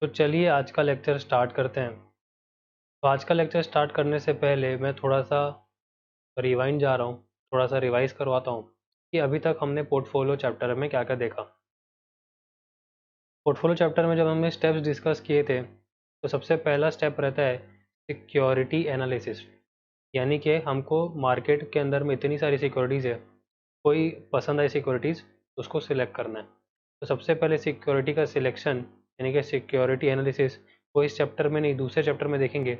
तो चलिए आज का लेक्चर स्टार्ट करते हैं। तो आज का लेक्चर स्टार्ट करने से पहले मैं थोड़ा सा रिवाइंड जा रहा हूँ, थोड़ा सा रिवाइज करवाता हूँ कि अभी तक हमने पोर्टफोलियो चैप्टर में क्या क्या देखा। पोर्टफोलियो चैप्टर में जब हमने स्टेप्स डिस्कस किए थे तो सबसे पहला स्टेप रहता है सिक्योरिटी एनालिसिस, यानी कि हमको मार्केट के अंदर में इतनी सारी सिक्योरिटीज़ है, कोई पसंद आई सिक्योरिटीज़ उसको सिलेक्ट करना है। तो सबसे पहले सिक्योरिटी का सिलेक्शन यानी कि सिक्योरिटी एनालिसिस वो इस चैप्टर में नहीं दूसरे चैप्टर में देखेंगे,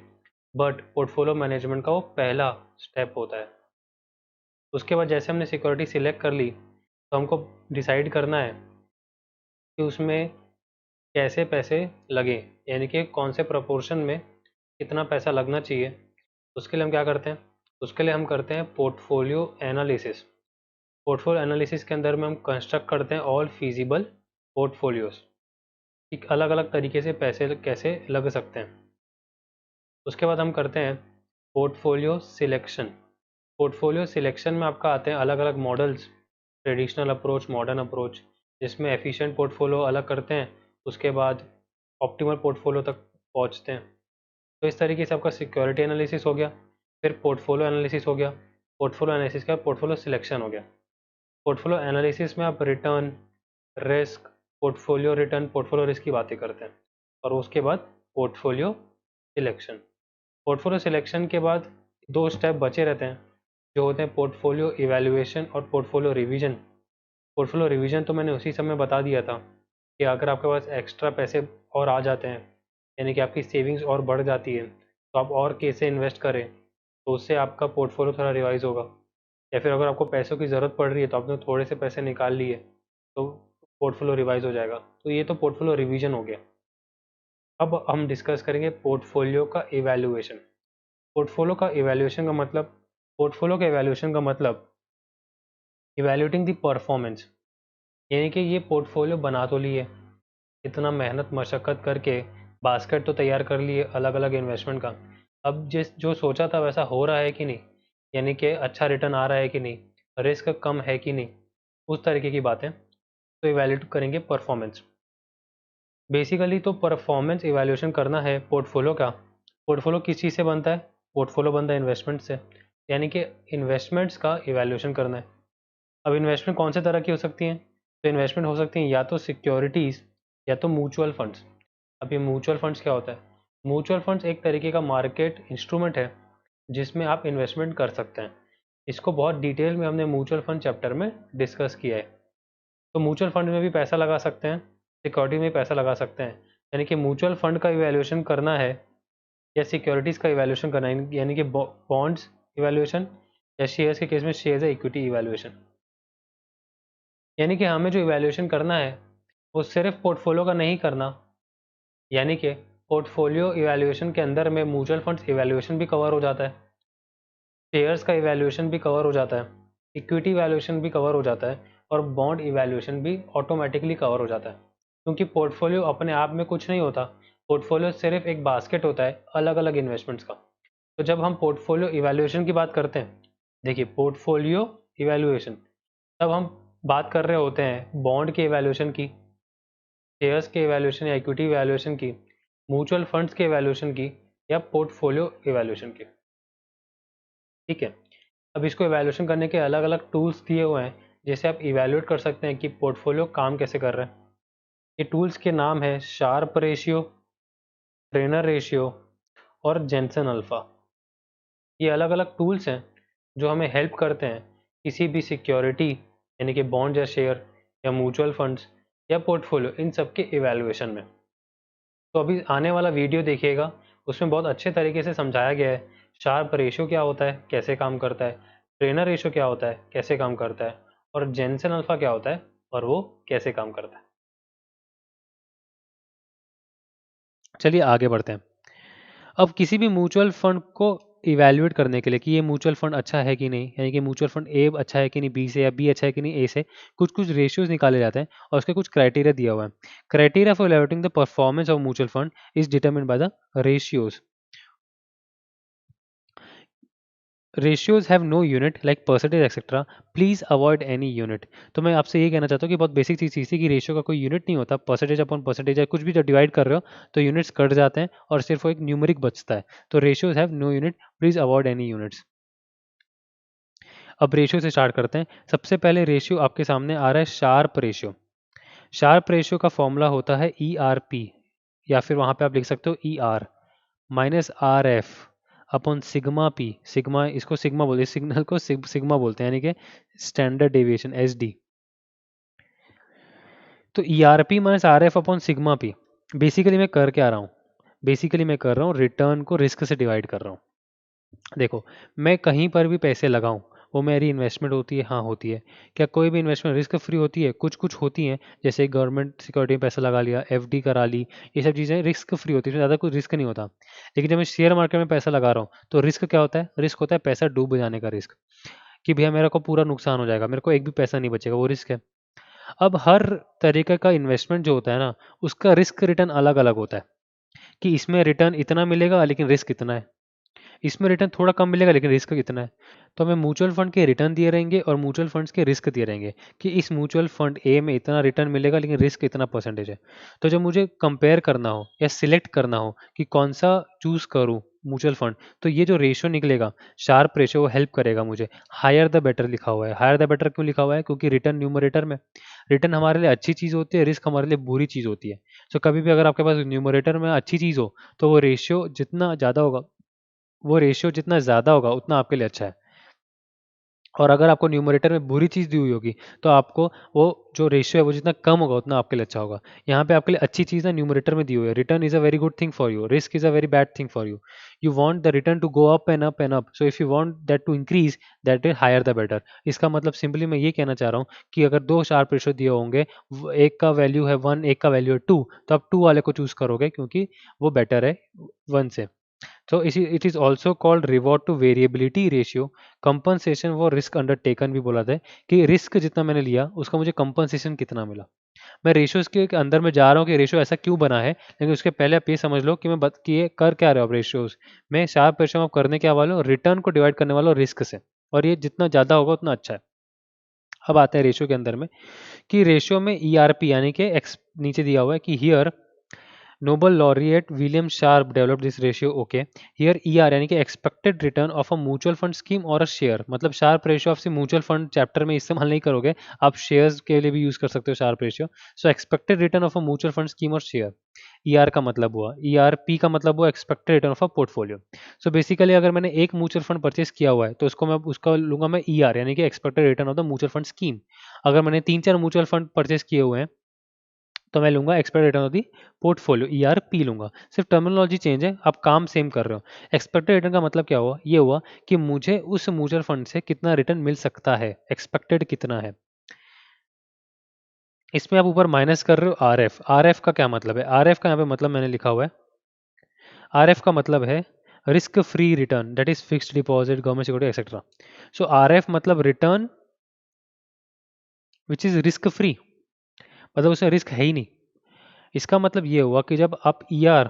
बट पोर्टफोलियो मैनेजमेंट का वो पहला स्टेप होता है। उसके बाद जैसे हमने सिक्योरिटी सिलेक्ट कर ली तो हमको डिसाइड करना है कि उसमें कैसे पैसे लगे, यानी कि कौन से प्रोपोर्शन में कितना पैसा लगना चाहिए। उसके लिए हम क्या करते हैं, उसके लिए हम करते हैं पोर्टफोलियो एनालिसिस। पोर्टफोलियो एनालिसिस के अंदर में हम कंस्ट्रक्ट करते हैं ऑल फीजिबल पोर्टफोलियोज, एक अलग अलग तरीके से पैसे कैसे लग सकते हैं। उसके बाद हम करते हैं पोर्टफोलियो सिलेक्शन। पोर्टफोलियो सिलेक्शन में आपका आते हैं अलग अलग models, traditional approach, modern approach, जिसमें एफिशिएंट पोर्टफोलियो अलग करते हैं, उसके बाद ऑप्टिमल पोर्टफोलियो तक पहुंचते हैं। तो इस तरीके से आपका सिक्योरिटी एनालिसिस हो गया, फिर पोर्टफोलियो एनालिसिस हो गया, पोर्टफोलियो एनालिसिस का पोर्टफोलियो सिलेक्शन हो गया। पोर्टफोलियो एनालिसिस में आप return, risk, portfolio return, portfolio risk की बातें करते हैं, और उसके बाद पोर्टफोलियो सिलेक्शन। पोर्टफोलियो सिलेक्शन के बाद दो स्टेप बचे रहते हैं जो होते हैं पोर्टफोलियो इवैल्यूएशन और पोर्टफोलियो रिवीजन। पोर्टफोलियो रिवीजन तो मैंने उसी समय बता दिया था कि अगर आपके पास एक्स्ट्रा पैसे और आ जाते हैं, यानी कि आपकी सेविंग्स और बढ़ जाती है, तो आप और कैसे इन्वेस्ट करें, तो उससे आपका पोर्टफोलियो थोड़ा रिवाइज होगा। या फिर अगर आपको पैसों की ज़रूरत पड़ रही है तो आपने थोड़े से पैसे निकाल लिए तो पोर्टफोलियो रिवाइज हो जाएगा। तो ये तो पोर्टफोलियो रिवीजन हो गया। अब हम डिस्कस करेंगे पोर्टफोलियो का इवैल्यूएशन। पोर्टफोलियो का इवैल्यूएशन का मतलब, पोर्टफोलियो का इवैल्यूएशन का मतलब इवैल्यूएटिंग द परफॉर्मेंस, यानी कि ये पोर्टफोलियो बना तो लिए, इतना मेहनत मशक्क़त करके बास्केट तो तैयार कर लिए अलग अलग इन्वेस्टमेंट का, अब जिस जो सोचा था वैसा हो रहा है कि नहीं, यानी कि अच्छा रिटर्न आ रहा है कि नहीं, रिस्क कम है कि नहीं, उस तरीके की बातें। तो इवैल्यूएट करेंगे परफॉर्मेंस। बेसिकली तो परफॉर्मेंस इवैल्यूएशन करना है पोर्टफोलियो का। पोर्टफोलियो किस चीज़ से बनता है, पोर्टफोलियो बनता है इन्वेस्टमेंट से, यानी कि इन्वेस्टमेंट्स का इवैल्यूएशन करना है। अब इन्वेस्टमेंट कौन से तरह की हो सकती हैं, तो इन्वेस्टमेंट हो सकती हैं या तो सिक्योरिटीज़ या तो म्यूचुअल फंड्स। अब ये म्यूचुअल फंड्स क्या होता है, म्यूचुअल फंड्स एक तरीके का मार्केट इंस्ट्रूमेंट है जिसमें आप इन्वेस्टमेंट कर सकते हैं। इसको बहुत डिटेल में हमने म्यूचुअल फंड चैप्टर में डिस्कस किया है। तो म्यूचुअल फंड में भी पैसा लगा सकते हैं, सिक्योरिटी में भी पैसा लगा सकते हैं, यानी कि म्यूचुअल फंड का इवैल्यूएशन करना है या सिक्योरिटीज़ का इवैल्यूएशन करना है, यानी कि बॉन्ड्स इवैल्यूएशन, या शेयर्स के केस में शेयर्स है इक्विटी इवैल्यूएशन। यानी कि हमें जो इवैल्यूएशन करना है वो सिर्फ पोर्टफोलियो का नहीं करना, यानी कि पोर्टफोलियो इवैल्यूएशन के अंदर में म्यूचुअल फंड्स इवैल्यूएशन भी कवर हो जाता है, शेयर्स का इवैल्यूएशन भी कवर हो जाता है, इक्विटी इवैल्यूएशन भी कवर हो जाता है, और बॉन्ड इवैल्यूएशन भी ऑटोमेटिकली कवर हो जाता है। क्योंकि पोर्टफोलियो अपने आप में कुछ नहीं होता, पोर्टफोलियो सिर्फ एक बास्केट होता है अलग अलग इन्वेस्टमेंट्स का। तो जब हम पोर्टफोलियो इवैल्यूएशन की बात करते हैं, देखिए पोर्टफोलियो इवैल्यूएशन, तब हम बात कर रहे होते हैं बॉन्ड के इवैल्यूएशन की, शेयर्स के इवैल्यूएशन या इक्विटी इवैल्यूएशन की, म्यूचुअल फंड्स के इवैल्यूएशन की, या पोर्टफोलियो इवैल्यूएशन की। ठीक है, अब इसको इवैल्यूएशन करने के अलग अलग टूल्स दिए हुए हैं जिससे आप इवैल्यूएट कर सकते हैं कि पोर्टफोलियो काम कैसे कर रहा है। ये टूल्स के नाम है शार्प रेशियो, ट्रेनर रेशियो और जेनसन अल्फा। ये अलग अलग टूल्स हैं जो हमें हेल्प करते हैं किसी भी सिक्योरिटी यानी कि बॉन्ड या शेयर या म्यूचुअल फंड्स या पोर्टफोलियो, इन सब के इवैल्यूएशन में। तो अभी आने वाला वीडियो देखिएगा, उसमें बहुत अच्छे तरीके से समझाया गया है शार्प रेशियो क्या होता है, कैसे काम करता है, ट्रेनर रेशियो क्या होता है, कैसे काम करता है, और जेनसन अल्फा क्या होता है और वो कैसे काम करता है। चलिए आगे बढ़ते हैं। अब किसी भी म्यूचुअल फंड को इवैल्यूएट करने के लिए कि ये म्यूचुअल फंड अच्छा है कि नहीं, यानी कि म्यूचुअल फंड ए अच्छा है कि नहीं बी से, या बी अच्छा है कि नहीं ए से, कुछ कुछ रेशियोज निकाले जाते हैं और उसके कुछ क्राइटेरिया दिया हुआ है। Criteria for evaluating the performance of mutual fund is determined by the ratios. Ratios have no unit like percentage etcetera, please avoid any unit. तो मैं आपसे ये कहना चाहता हूँ कि बहुत बेसिक चीज़ थी कि रेशियो का कोई यूनिट नहीं होता, परसेंटेज अपॉन परसेंटेज या कुछ भी जब डिवाइड कर रहे हो तो यूनिट्स कट जाते हैं और सिर्फ वो एक न्यूमेरिक बचता है। तो ratios have no unit, please avoid any units. अब रेशियो से स्टार्ट करते हैं। सबसे पहले रेशियो आपके सामने आ रहा है शार्प रेशियो। शार्प रेशियो का फॉर्मूला होता है ई आर पी, या फिर वहाँ पे आप लिख सकते हो ई R minus R F upon sigma P. Sigma, इसको सिग्मा बोलते हैं, सिग्नल को सिग्मा बोलते हैं, यानी कि स्टैंडर्ड डेविएशन एस डी। तो E R P minus R F upon sigma P. Basically मैं कर क्या रहा हूँ, बेसिकली मैं कर रहा हूँ रिटर्न को रिस्क से डिवाइड कर रहा हूँ। देखो, मैं कहीं पर भी पैसे लगाऊं वो मेरी इन्वेस्टमेंट होती है, हाँ होती है। क्या कोई भी इन्वेस्टमेंट रिस्क फ्री होती है? कुछ कुछ होती हैं, जैसे गवर्नमेंट सिक्योरिटी में पैसा लगा लिया, एफडी करा ली, ये सब चीज़ें रिस्क फ्री होती है, ज़्यादा कोई रिस्क नहीं होता। लेकिन जब मैं शेयर मार्केट में पैसा लगा रहा हूँ तो रिस्क क्या होता है? रिस्क होता है पैसा डूब जाने का रिस्क, कि भैया मेरा को पूरा नुकसान हो जाएगा, मेरे को एक भी पैसा नहीं बचेगा, वो रिस्क है। अब हर तरीके का इन्वेस्टमेंट जो होता है ना, उसका रिस्क रिटर्न अलग अलग होता है, कि इसमें रिटर्न इतना मिलेगा लेकिन रिस्क इतना है, इसमें रिटर्न थोड़ा कम मिलेगा लेकिन रिस्क कितना है। तो हमें म्यूचुअल फंड के रिटर्न दिए रहेंगे और म्यूचुअल फंड्स के रिस्क दिए रहेंगे, कि इस म्यूचुअल फंड ए में इतना रिटर्न मिलेगा लेकिन रिस्क इतना परसेंटेज है। तो जब मुझे कंपेयर करना हो या सिलेक्ट करना हो कि कौन सा चूज करूं म्यूचुअल फंड, तो ये जो रेशियो निकलेगा शार्प रेशियो, वो हेल्प करेगा मुझे। हायर द बेटर लिखा हुआ है। हायर द बेटर क्यों लिखा हुआ है? क्योंकि रिटर्न न्यूमरेटर में, रिटर्न हमारे लिए अच्छी चीज़ होती है, रिस्क हमारे लिए बुरी चीज़ होती है। तो कभी भी अगर आपके पास न्यूमरेटर में अच्छी चीज़ हो तो वो रेशियो जितना ज़्यादा होगा, वो रेशियो जितना ज़्यादा होगा उतना आपके लिए अच्छा है। और अगर आपको न्यूमरेटर में बुरी चीज़ दी हुई होगी तो आपको वो जो रेशियो है वो जितना कम होगा उतना आपके लिए अच्छा होगा। यहाँ पे आपके लिए अच्छी चीज़ ना न्यूमरेटर में दी हुई है। Return is a very good thing for you, risk is a very bad thing for you. You want the return to go up and up and up, so if you want that to increase, that is higher the better. इसका मतलब simply मैं ये कहना चाह रहा हूँ कि अगर दो शार्प रेशियो दिए होंगे, एक का वैल्यू है 1, एक का वैल्यू है 2, तो आप 2 वाले को चूज़ करोगे क्योंकि वो बेटर है 1 से। So it is also called reward to variability ratio, compensation for risk undertaken भी बोला था, कि रिस्क जितना मैंने लिया उसका मुझे कंपनसेशन कितना मिला। मैं रेशियोज के अंदर में जा रहा हूँ कि रेशियो ऐसा क्यों बना है, लेकिन उसके पहले आप ये समझ लो कि कि ये कर क्या रहे हो आप रेशियोज में। शार्प रेशियो आप करने क्या वाले हो? रिटर्न को डिवाइड करने वाले हो रिस्क से, और ये जितना ज़्यादा होगा उतना अच्छा है। अब आते हैं रेशियो के अंदर में, कि रेशियो में ई आर पी यानी कि एक्स नीचे दिया हुआ है कि here Nobel laureate William Sharpe developed this ratio. Okay, here ER यानी कि expected return of a mutual fund scheme or a share, मतलब Sharpe ratio आप सिर्फ म्यूचुअल फंड चैप्टर में इस्तेमाल नहीं करोगे, आप शेयर्स के लिए भी यूज कर सकते हो Sharpe ratio. So expected return of a mutual fund scheme और शेयर, ER का मतलब हुआ, ERP का मतलब हुआ expected return of a portfolio. So basically अगर मैंने एक म्यूचुअल फंड परचेस किया हुआ है तो उसको मैं उसका लूंगा मैं ER यानी कि expected return of the mutual fund scheme. अगर मैंने 3-4 म्यूचुअल फंड परचेस किए हुए हैं तो मैं लूंगा expected return of the portfolio, ERP लूंगा। सिर्फ टर्मिनोलॉजी चेंज है, आप काम सेम कर रहे हो। एक्सपेक्टेड रिटर्न का मतलब क्या हुआ? ये हुआ कि मुझे उस म्यूचुअल फंड से कितना रिटर्न मिल सकता है, एक्सपेक्टेड कितना है। इसमें आप ऊपर माइनस कर रहे हो RF। RF का क्या मतलब है? RF का यहाँ पे मतलब मैंने लिखा हुआ है, RF का मतलब है risk free return, that is fixed deposit, government security etcetera. So RF मतलब return which is risk free, मतलब उसमें रिस्क है ही नहीं। इसका मतलब ये हुआ कि जब आप ER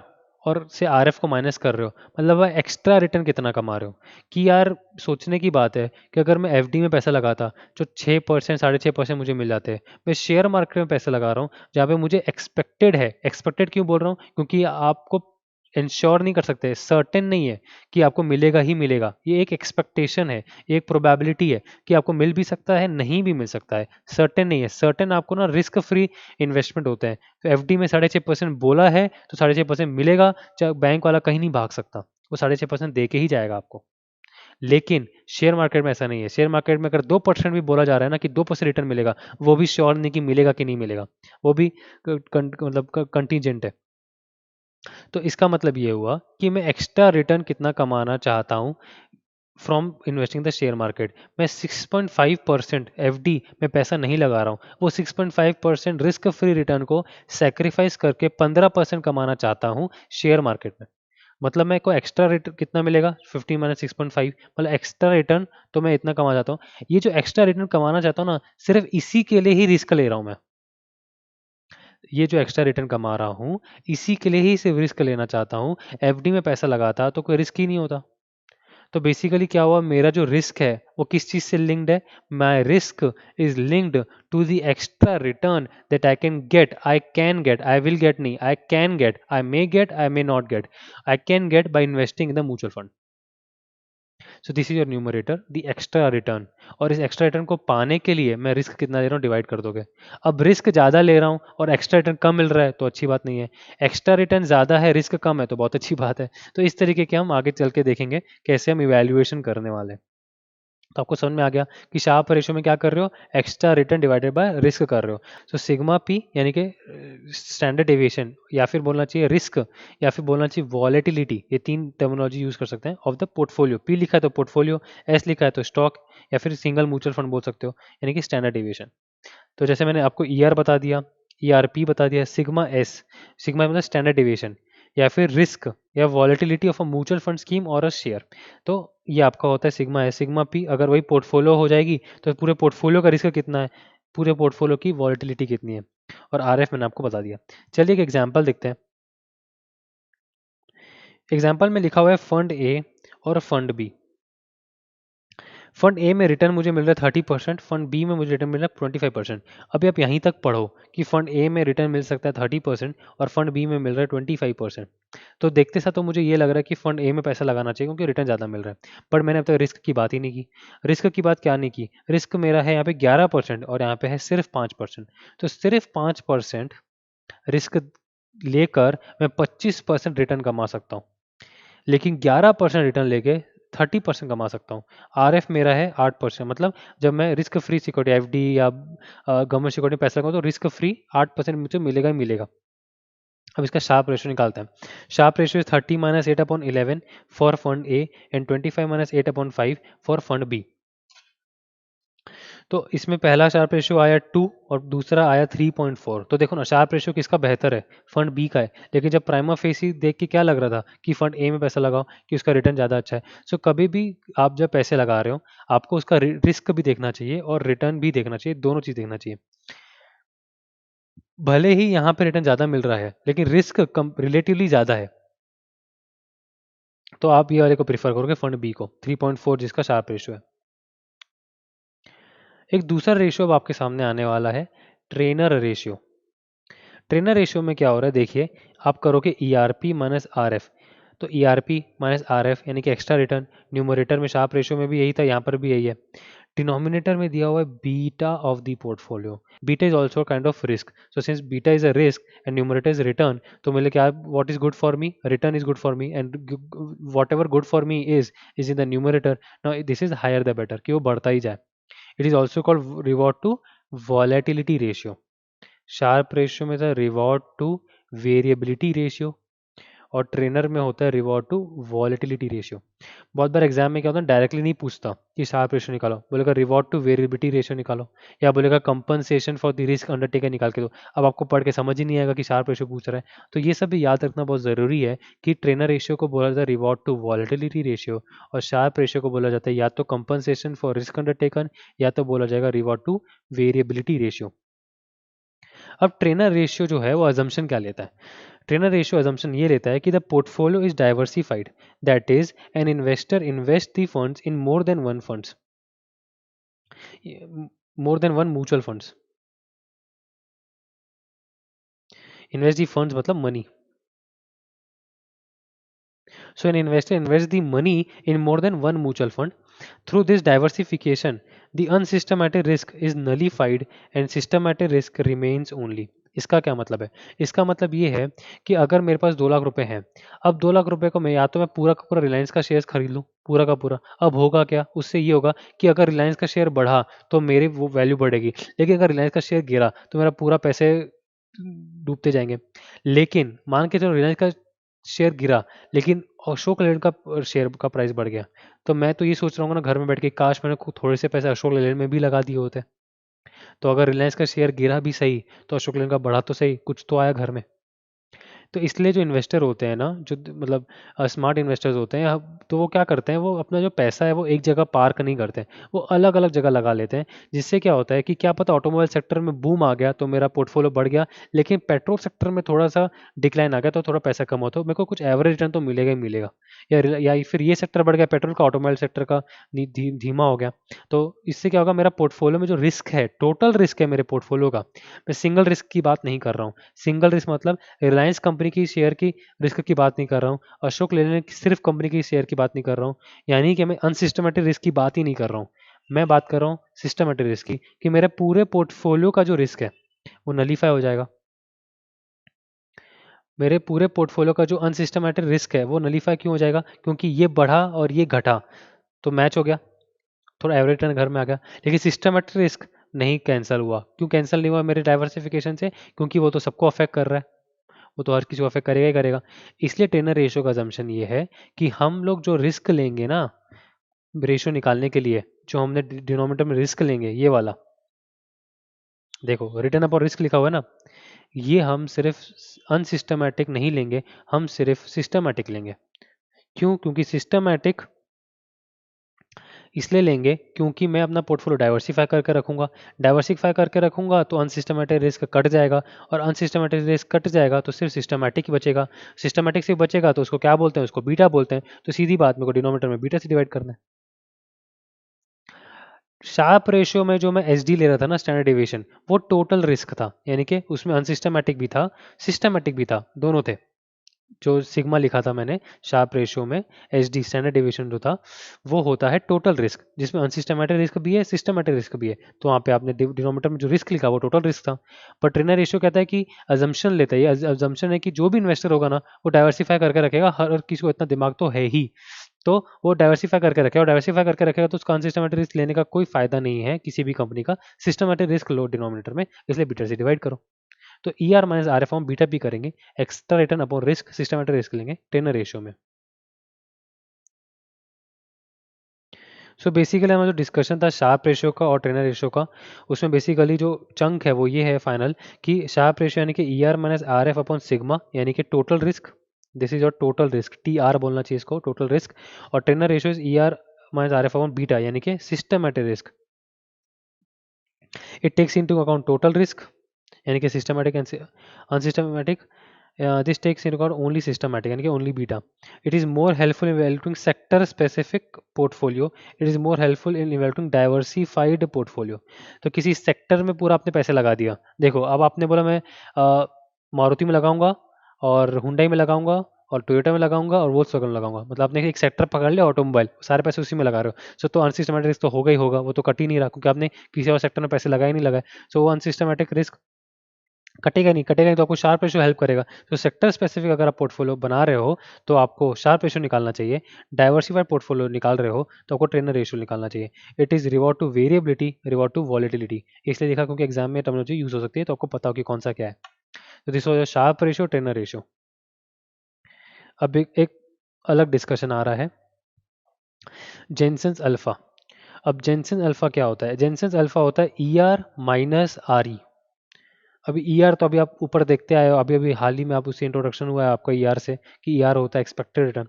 और से RF को माइनस कर रहे हो, मतलब वह एक्स्ट्रा रिटर्न कितना कमा रहे हो। कि यार सोचने की बात है कि अगर मैं FD में पैसा लगाता जो 6% 6.5% मुझे मिल जाते हैं, मैं शेयर मार्केट में पैसा लगा रहा हूँ जहाँ पे मुझे एक्सपेक्टेड है। एक्सपेक्टेड क्यों बोल रहा हूँ? क्योंकि आपको इंश्योर नहीं कर सकते, सर्टेन नहीं है कि आपको मिलेगा ही मिलेगा। ये एक एक्सपेक्टेशन है, ये एक प्रोबेबिलिटी है कि आपको मिल भी सकता है, नहीं भी मिल सकता है, सर्टेन नहीं है। सर्टेन आपको ना रिस्क फ्री इन्वेस्टमेंट होते हैं। तो FD में 6.5% बोला है तो 6.5% मिलेगा, चाहे बैंक वाला कहीं नहीं भाग सकता, वो 6.5% दे के ही जाएगा आपको। लेकिन शेयर मार्केट में ऐसा नहीं है। शेयर मार्केट में अगर 2% भी बोला जा रहा है ना कि 2% रिटर्न मिलेगा, वो भी श्योर नहीं कि मिलेगा कि नहीं मिलेगा, वो भी मतलब कंटीजेंट है। तो इसका मतलब ये हुआ कि मैं एक्स्ट्रा रिटर्न कितना कमाना चाहता हूँ from investing the share market. मैं 6.5% FD में पैसा नहीं लगा रहा हूँ, वो 6.5% रिस्क फ्री रिटर्न को सेक्रीफाइस करके 15% कमाना चाहता हूँ शेयर मार्केट में। मतलब मेरे को एक्स्ट्रा रिटर्न कितना मिलेगा? 15 माइनस 6.5, मतलब एक्स्ट्रा रिटर्न तो मैं इतना कमा जाता हूँ। ये जो एक्स्ट्रा रिटर्न कमाना चाहता हूँ ना, सिर्फ इसी के लिए ही रिस्क ले रहा हूँ मैं। ये जो एक्स्ट्रा रिटर्न कमा रहा हूँ इसी के लिए ही सिर्फ रिस्क लेना चाहता हूँ। FD में पैसा लगाता तो कोई रिस्क ही नहीं होता। तो बेसिकली क्या हुआ, मेरा जो रिस्क है वो किस चीज़ से लिंक्ड है, my risk is linked to the extra return that I will get नहीं, I can get, I may get, I may not get, I can get by investing in the mutual fund. So this is your numerator, the extra return. और इस extra return को पाने के लिए मैं risk कितना ले रहा हूँ डिवाइड कर दोगे। अब रिस्क ज़्यादा ले रहा हूँ और एक्स्ट्रा रिटर्न कम मिल रहा है तो अच्छी बात नहीं है, एक्स्ट्रा रिटर्न ज़्यादा है रिस्क कम है तो बहुत अच्छी बात है। तो इस तरीके के हम आगे चल के देखेंगे कैसे हम इवेल्युएशन करने वाले हैं। तो आपको समझ में आ गया कि शार्प रेशियो में क्या कर रहे हो, extra return divided by risk कर रहे हो। सो सिग्मा पी यानी कि स्टैंडर्ड डेविएशन, या फिर बोलना चाहिए रिस्क, या फिर बोलना चाहिए वॉलेटिलिटी, ये तीन टर्मिनोलॉजी यूज कर सकते हैं ऑफ द पोर्टफोलियो। पी लिखा है तो पोर्टफोलियो, एस लिखा है तो स्टॉक, या फिर सिंगल म्यूचुअल फंड बोल सकते हो, यानी कि स्टैंडर्ड डेविएशन। तो जैसे मैंने आपको ईआर बता दिया, ईआरपी बता दिया, सिग्मा एस, सिग्मा मतलब स्टैंडर्ड डेविएशन, या फिर रिस्क या volatility of a mutual fund scheme और अ शेयर। तो ये आपका होता है सिग्मा एस। सिग्मा पी अगर वही पोर्टफोलियो हो जाएगी तो पूरे पोर्टफोलियो का रिस्क कितना है, पूरे पोर्टफोलियो की वॉलेटिलिटी कितनी है। और आरएफ मैंने आपको बता दिया। चलिए एक एग्जांपल देखते हैं। एग्जांपल में लिखा हुआ है फंड ए और फंड बी। फंड ए में रिटर्न मुझे मिल रहा है 30%, फंड बी में मुझे रिटर्न मिल रहा है 25%। अभी आप यहीं तक पढ़ो कि फंड ए में रिटर्न मिल सकता है 30% और फंड बी में मिल रहा है 25%। तो देखते साथ तो मुझे ये लग रहा है कि फंड ए में पैसा लगाना चाहिए क्योंकि रिटर्न ज़्यादा मिल रहा है। बट मैंने अब तक रिस्क की बात ही नहीं की। रिस्क की बात क्या नहीं की, रिस्क मेरा है यहाँ पे 11% और यहाँ पे है सिर्फ 5%। तो सिर्फ 5% रिस्क लेकर मैं 25% रिटर्न कमा सकता हूँ, लेकिन 11% रिटर्न लेके 30% कमा सकता हूँ। आरएफ मेरा है 8%, मतलब जब मैं रिस्क फ्री सिक्योरिटी एफडी या गवर्नमेंट सिक्योरिटी में पैसा लगाऊँ तो रिस्क फ्री 8% मुझे मिलेगा ही मिलेगा। अब इसका शार्प रेशियो निकालते हैं। Sharpe ratio is 30 minus 8/11 for fund A and 25 minus 8/5 for fund B. तो इसमें पहला शार्प रेशियो आया 2 और दूसरा आया 3.4। तो देखो ना शार्प रेशियो किसका बेहतर है, फंड बी का है। लेकिन जब प्राइमा फेसी देख के क्या लग रहा था कि फंड ए में पैसा लगाओ कि उसका रिटर्न ज़्यादा अच्छा है। सो कभी भी आप जब पैसे लगा रहे हो आपको उसका रिस्क भी देखना चाहिए और रिटर्न भी देखना चाहिए, दोनों चीज़ देखना चाहिए। भले ही यहाँ पे रिटर्न ज़्यादा मिल रहा है लेकिन रिस्क कम रिलेटिवली ज़्यादा है, तो आप ये वाले को प्रीफर करोगे फंड बी को, 3.4 जिसका शार्प रेशियो है। एक दूसरा रेशियो अब आपके सामने आने वाला है, ट्रेनर रेशियो। ट्रेनर रेशियो में क्या हो रहा है देखिए, आप करोगे E R P minus R F. तो E R P minus R F यानी कि एक्स्ट्रा रिटर्न, न्यूमरेटर में शार्प रेशियो में भी यही था, यहाँ पर भी यही है। डिनोमिनेटर में दिया हुआ है beta of the portfolio. Beta is also kind of risk, so since beta is a risk and numerator is return, तो मेरे क्या what is good for me, return is good for me and whatever good for me is in the numerator. Now this is higher the better, कि वो बढ़ता ही जाए। It is also called reward to volatility ratio. Sharpe ratio में था reward to variability ratio और trainer में होता है रिवॉर्ड टू वॉलेटिलिटी रेशियो। बहुत बार एग्जाम में क्या होता है डायरेक्टली नहीं पूछता कि शार्प रेशियो निकालो, बोलेगा रिवॉर्ड टू वेरिएबिलिटी रेशियो निकालो, या बोलेगा compensation for the risk undertaken निकाल के दो। अब आपको पढ़ के समझ ही नहीं आएगा कि शार्प रेशियो पूछ रहा है। तो ये सब भी याद रखना बहुत ज़रूरी है कि ट्रेनर रेशियो को बोला जाता है रिवॉर्ड टू वॉलेटिलिटी रेशियो और शार्प रेशियो को बोला जाता है या तो कंपनसेशन फॉर रिस्क अंडरटेकन या तो बोला जाएगा रिवॉर्ड टू वेरिएबिलिटी रेशियो। अब ट्रेनर रेशियो जो है वो अजम्पशन क्या लेता है, ट्रेनर रेशियो अजम्पशन ये लेता है कि the portfolio is diversified, that is an investor invest the funds in more than one funds, more than one mutual funds. Invest the funds मतलब money, so an investor invests the money in more than one mutual fund. Through this diversification the unsystematic risk is nullified and systematic risk remains only. इसका क्या मतलब है, इसका मतलब ये है कि अगर मेरे पास 2 लाख रुपए हैं, अब 2 लाख रुपए को मैं या तो मैं पूरा का पूरा रिलायंस का शेयर खरीद लूँ पूरा का पूरा। अब होगा क्या, उससे ये होगा कि अगर रिलायंस का शेयर बढ़ा तो मेरी वो वैल्यू बढ़ेगी, लेकिन अगर रिलायंस का शेयर गिरा तो मेरा पूरा पैसे डूबते जाएंगे। लेकिन मान के चलो रिलायंस का शेयर गिरा लेकिन अशोक लेलैंड का शेयर का प्राइस बढ़ गया, तो मैं तो ये सोच रहा हूँ ना घर में बैठ के काश मैंने थोड़े से पैसे अशोक लेलैंड में भी लगा दिए होते। तो अगर रिलायंस का शेयर गिरा भी सही तो अशोक लेलैंड का बढ़ा तो सही, कुछ तो आया घर में। तो इसलिए जो इन्वेस्टर होते हैं ना, जो मतलब स्मार्ट इन्वेस्टर्स होते हैं, तो वो क्या करते हैं, वो अपना जो पैसा है वो एक जगह पार्क नहीं करते हैं, वो अलग अलग जगह लगा लेते हैं। जिससे क्या होता है कि क्या पता ऑटोमोबाइल सेक्टर में बूम आ गया तो मेरा पोर्टफोलियो बढ़ गया, लेकिन पेट्रोल सेक्टर में थोड़ा सा डिक्लाइन आ गया तो थोड़ा पैसा कम होता है, मेरे को कुछ एवरेज रिटर्न तो मिलेगा ही मिलेगा। या फिर ये सेक्टर बढ़ गया पेट्रोल का, ऑटोमोबाइल सेक्टर का धीमा हो गया, तो इससे क्या होगा, मेरा पोर्टफोलियो में जो रिस्क है, टोटल रिस्क है मेरे पोर्टफोलियो का, मैं सिंगल रिस्क की बात नहीं कर रहा हूँ। सिंगल रिस्क मतलब रिलायंस कंपनी की शेयर की रिस्क की बात नहीं कर रहा हूँ, अशोक लेलैंड की सिर्फ कंपनी की शेयर की बात नहीं कर रहा हूँ, यानी कि मैं अनसिस्टमेटिक रिस्क की बात ही नहीं कर रहा हूँ। मैं बात कर रहा हूँ सिस्टमेटिक रिस्क की, कि मेरे पूरे पोर्टफोलियो का जो रिस्क है वो नलीफाई हो जाएगा। मेरे पूरे पोर्टफोलियो का जो अनसिस्टमेटिक रिस्क है वो नलीफाई क्यों हो जाएगा, क्योंकि ये बढ़ा और ये घटा तो मैच हो गया, थोड़ा एवरेज रिटर्न घर में आ गया। लेकिन सिस्टमेटिक रिस्क नहीं कैंसिल हुआ, क्यों कैंसिल नहीं हुआ मेरे डाइवर्सिफिकेशन से, क्योंकि वो तो सबको अफेक्ट कर रहा है, वो तो हर किसी को अफेक्ट करेगा ही करेगा। इसलिए टेनर रेशियो का अजम्पशन ये है कि हम लोग जो रिस्क लेंगे ना, रेशियो निकालने के लिए जो हमने डिनोमिनेटर में रिस्क लेंगे, ये वाला देखो रिटर्न अपॉन रिस्क लिखा हुआ है ना, ये हम सिर्फ अनसिस्टमैटिक नहीं लेंगे, हम सिर्फ सिस्टमैटिक लेंगे। क्यों? क्योंकि सिस्टमैटिक इसलिए लेंगे क्योंकि मैं अपना पोर्टफोलियो डाइवर्सिफाई करके रखूंगा, डाइवर्सिफाई करके रखूंगा तो अनसिस्टमैटिक रिस्क कट जाएगा, और अनसिस्टमैटिक रिस्क कट जाएगा तो सिर्फ सिस्टमैटिक ही बचेगा। सिस्टमैटिक से बचेगा तो उसको क्या बोलते हैं, उसको बीटा बोलते हैं। तो सीधी बात, मेरे को डिनोमिनेटर में बीटा से डिवाइड करना है। शार्प रेशियो में जो मैं एस डी ले रहा था ना, स्टैंडर्ड डेविएशन, वो टोटल रिस्क था, यानी कि उसमें अनसिस्टमैटिक भी था, सिस्टमैटिक भी था, दोनों थे। जो सिग्मा लिखा था मैंने शार्प रेशियो में, एच डी स्टैंडर्ड डेविएशन जो था, वो होता है टोटल रिस्क, जिसमें अनसिस्टमैटिक रिस्क भी है, सिस्टमैटिक रिस्क भी है। तो वहाँ पे आपने डिनोमिनेटर में जो रिस्क लिखा वो टोटल रिस्क था। पर ट्रेनर रेशियो कहता है कि अजम्पशन लेता है, ये अजम्पशन है कि जो भी इन्वेस्टर होगा ना, वो डाइवर्सिफाई करके रखेगा, हर किसी को इतना दिमाग तो है ही, तो वो डाइवर्सिफाई करके रखेगा, और डाइवर्सिफाई करके रखेगा तो उसका अनसिस्टमैटिक रिस्क लेने का कोई फायदा नहीं है किसी भी कंपनी का। सिस्टमैटिक रिस्क लो डिनोमिनेटर में, इसलिए बीटा से डिवाइड करो। तो E R minus R F हम बीटा भी करेंगे, extra return upon risk systematic risk लेंगे टेनर रेशियो में। सो बेसिकली हमारा जो डिस्कशन था शार्प रेशियो का और ट्रेनर रेशियो का, उसमें बेसिकली जो चंक है वो ये है फाइनल, कि शार्प रेशियो यानी कि E R minus R F upon sigma, यानी कि total risk, this is your total risk, T R बोलना चाहिए इसको, टोटल रिस्क। और Treynor ratio is E R minus R F upon beta, यानी कि systematic risk. It takes into account total risk, यानी कि systematic and unsystematic, this takes into account only systematic यानी कि only beta. It is more helpful in evaluating sector specific portfolio. It is more helpful in evaluating diversified portfolio. तो किसी sector में पूरा आपने पैसे लगा दिया, देखो अब आपने बोला मैं मारुति में लगाऊंगा और हुंडई में लगाऊंगा और टोयोटा में लगाऊंगा और वोल्क्सवैगन में लगाऊंगा, मतलब आपने एक सेक्टर पकड़ लिया ऑटोमोबाइल, सारे पैसे उसी में लगा रहे हो। सो तो अनसिस्टमेटिक रिस्क तो होगा ही होगा, वो तो कट ही नहीं रहा, क्योंकि आपने किसी और सेक्टर में पैसे लगाए नहीं लगाए। सो वो अनसिस्टमेटिक रिस्क कटेगा नहीं तो आपको शार्प रेशियो हेल्प करेगा। तो सेक्टर स्पेसिफिक अगर आप पोर्टफोलियो बना रहे हो तो आपको शार्प रेशियो निकालना चाहिए, डाइवर्सिफाइड पोर्टफोलियो निकाल रहे हो तो आपको ट्रेनर रेशियो निकालना चाहिए। It is reward to variability, reward to volatility, इसलिए लिखा क्योंकि एग्जाम में टर्मिनोलॉजी यूज हो सकती है, तो आपको पता हो कि कौन सा क्या है। तो this was Sharpe ratio, trainer ratio. अब एक अलग डिस्कशन आ रहा है, जेनसेंस अल्फा। अब जेनसेन अल्फा क्या होता है? जेनसेन अल्फा होता है ई आर माइनस आर ई। अभी ई आर तो अभी आप ऊपर देखते आए हो, अभी अभी हाल ही में आप उससे इंट्रोडक्शन हुआ है आपका ई आर से, कि ई आर होता है एक्सपेक्टेड रिटर्न।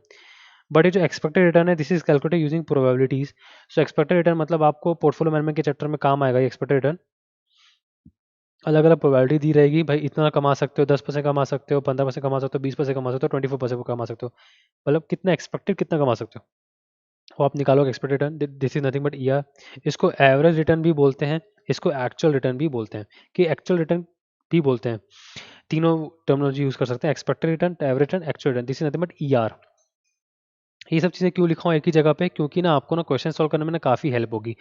बट ये जो एक्सपेक्टेड रिटर्न है, this is calculated using probabilities. So expected return मतलब आपको पोर्टफोलियो मैनेजमेंट के चैप्टर में काम आएगा ये एक्सपेक्टेड रिटर्न। अलग अलग प्रोबेबिलिटी दी रहेगी, भाई इतना कमा सकते हो, 10% कमा सकते हो, 15% कमा सकते हो, 20% कमा सकते हो, 24% कमा सकते हो, मतलब कितना एक्सपेक्टेड कितना कमा सकते हो वो आप निकालोगे expected return. This is nothing but E R. इसको एवरेज रिटर्न भी बोलते हैं, इसको एक्चुअल रिटर्न भी बोलते हैं, कि एक्चुअल रिटर्न भी बोलते हैं। तीनों टर्मिनोलॉजी यूज कर सकते हैं, expected return, average return, actual return. This is nothing but E R. ये सब चीज़ें क्यों लिखा हूँ एक ही जगह पे, क्योंकि ना आपको ना क्वेश्चन सॉल्व करने में ना काफ़ी हेल्प होगी।